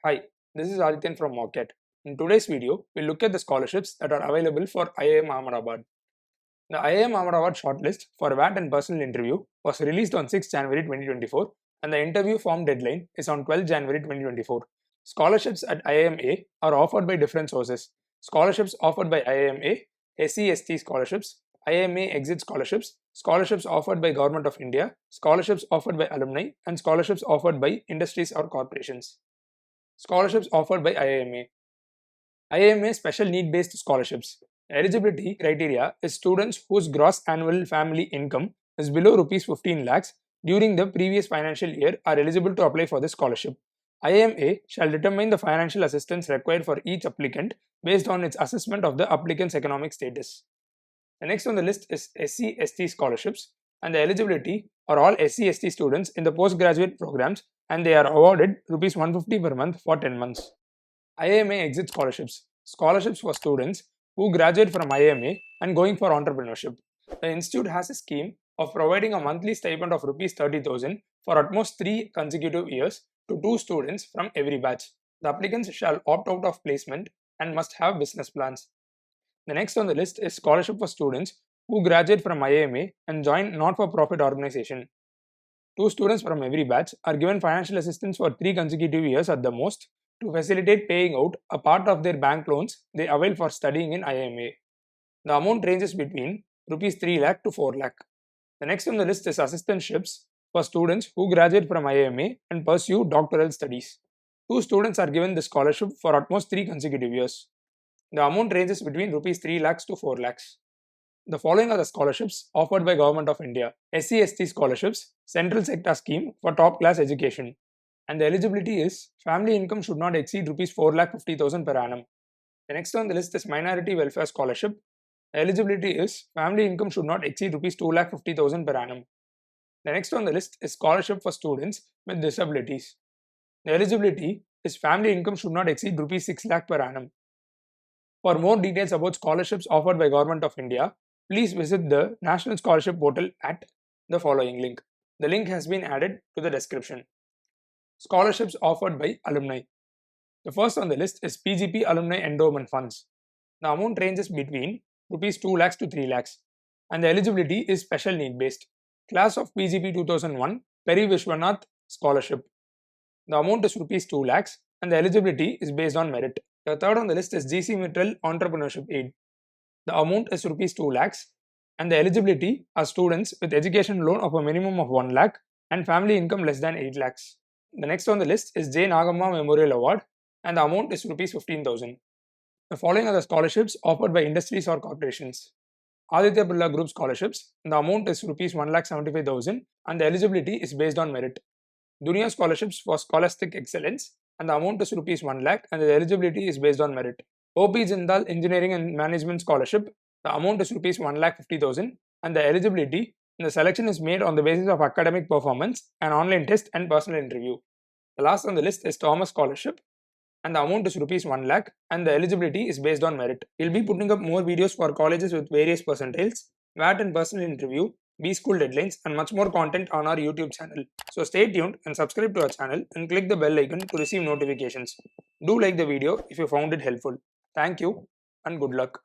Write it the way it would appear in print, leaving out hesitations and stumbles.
Hi, this is Adityan from Mockat. In today's video, we'll look at the scholarships that are available for IIM Ahmedabad. The IIM Ahmedabad shortlist for VAT and personal interview was released on 6 January 2024 and the interview form deadline is on 12 January 2024. Scholarships at IIMA are offered by different sources. Scholarships offered by IIMA, SC/ST scholarships, IIMA exit scholarships, scholarships offered by Government of India, scholarships offered by alumni, and scholarships offered by industries or corporations. Scholarships offered by IIMA. IIMA Special Need Based Scholarships. Eligibility criteria is students whose gross annual family income is below Rs 15 lakhs during the previous financial year are eligible to apply for this scholarship. IIMA shall determine the financial assistance required for each applicant based on its assessment of the applicant's economic status. The next on the list is SC/ST scholarships, and the eligibility are all SC/ST students in the postgraduate programs and they are awarded Rs 150 per month for 10 months. IIMA exit scholarships. Scholarships for students who graduate from IIMA and going for entrepreneurship. The institute has a scheme of providing a monthly stipend of Rs 30,000 for at most 3 consecutive years to 2 students from every batch. The applicants shall opt out of placement and must have business plans. The next on the list is scholarship for students who graduate from IIMA and join not-for-profit organization. 2 students from every batch are given financial assistance for 3 consecutive years at the most to facilitate paying out a part of their bank loans they avail for studying in IIMA. The amount ranges between Rs 3 lakh to 4 lakh. The next on the list is assistantships for students who graduate from IIMA and pursue doctoral studies. 2 students are given the scholarship for at most 3 consecutive years. The amount ranges between Rs 3 lakhs to 4 lakhs. The following are the scholarships offered by Government of India. SC/ST scholarships, Central Sector Scheme for top class education. And the eligibility is family income should not exceed Rs 4,50,000 per annum. The next on the list is Minority Welfare Scholarship. The eligibility is family income should not exceed Rs 2,50,000 per annum. The next on the list is Scholarship for students with disabilities. The eligibility is family income should not exceed Rs 6 lakh per annum. For more details about scholarships offered by Government of India, please visit the National Scholarship portal at the following link. The link has been added to the description. Scholarships offered by alumni. The first on the list is PGP Alumni Endowment Funds. The amount ranges between Rs 2 lakhs to 3 lakhs and the eligibility is special need based. Class of PGP 2001 Peri Vishwanath Scholarship. The amount is Rs 2 lakhs and the eligibility is based on merit. The third on the list is GC Mittal Entrepreneurship Aid. The amount is Rs 2 lakhs and the eligibility are students with education loan of a minimum of 1 lakh and family income less than 8 lakhs. The next on the list is J. Nagamma Memorial Award and the amount is Rs 15,000. The following are the scholarships offered by industries or corporations. Aditya Birla Group scholarships and the amount is Rs 1,75,000 and the eligibility is based on merit. Dunya scholarships for scholastic excellence and the amount is Rs 1 lakh and the eligibility is based on merit. OP Jindal Engineering and Management Scholarship, the amount is Rs 1,50,000 and the eligibility and the selection is made on the basis of academic performance, an online test and personal interview. The last on the list is Thomas Scholarship and the amount is Rs 1 lakh and the eligibility is based on merit. We'll be putting up more videos for colleges with various percentiles, VAT and personal interview, B-School deadlines and much more content on our YouTube channel. So stay tuned and subscribe to our channel and click the bell icon to receive notifications. Do like the video if you found it helpful. Thank you and good luck.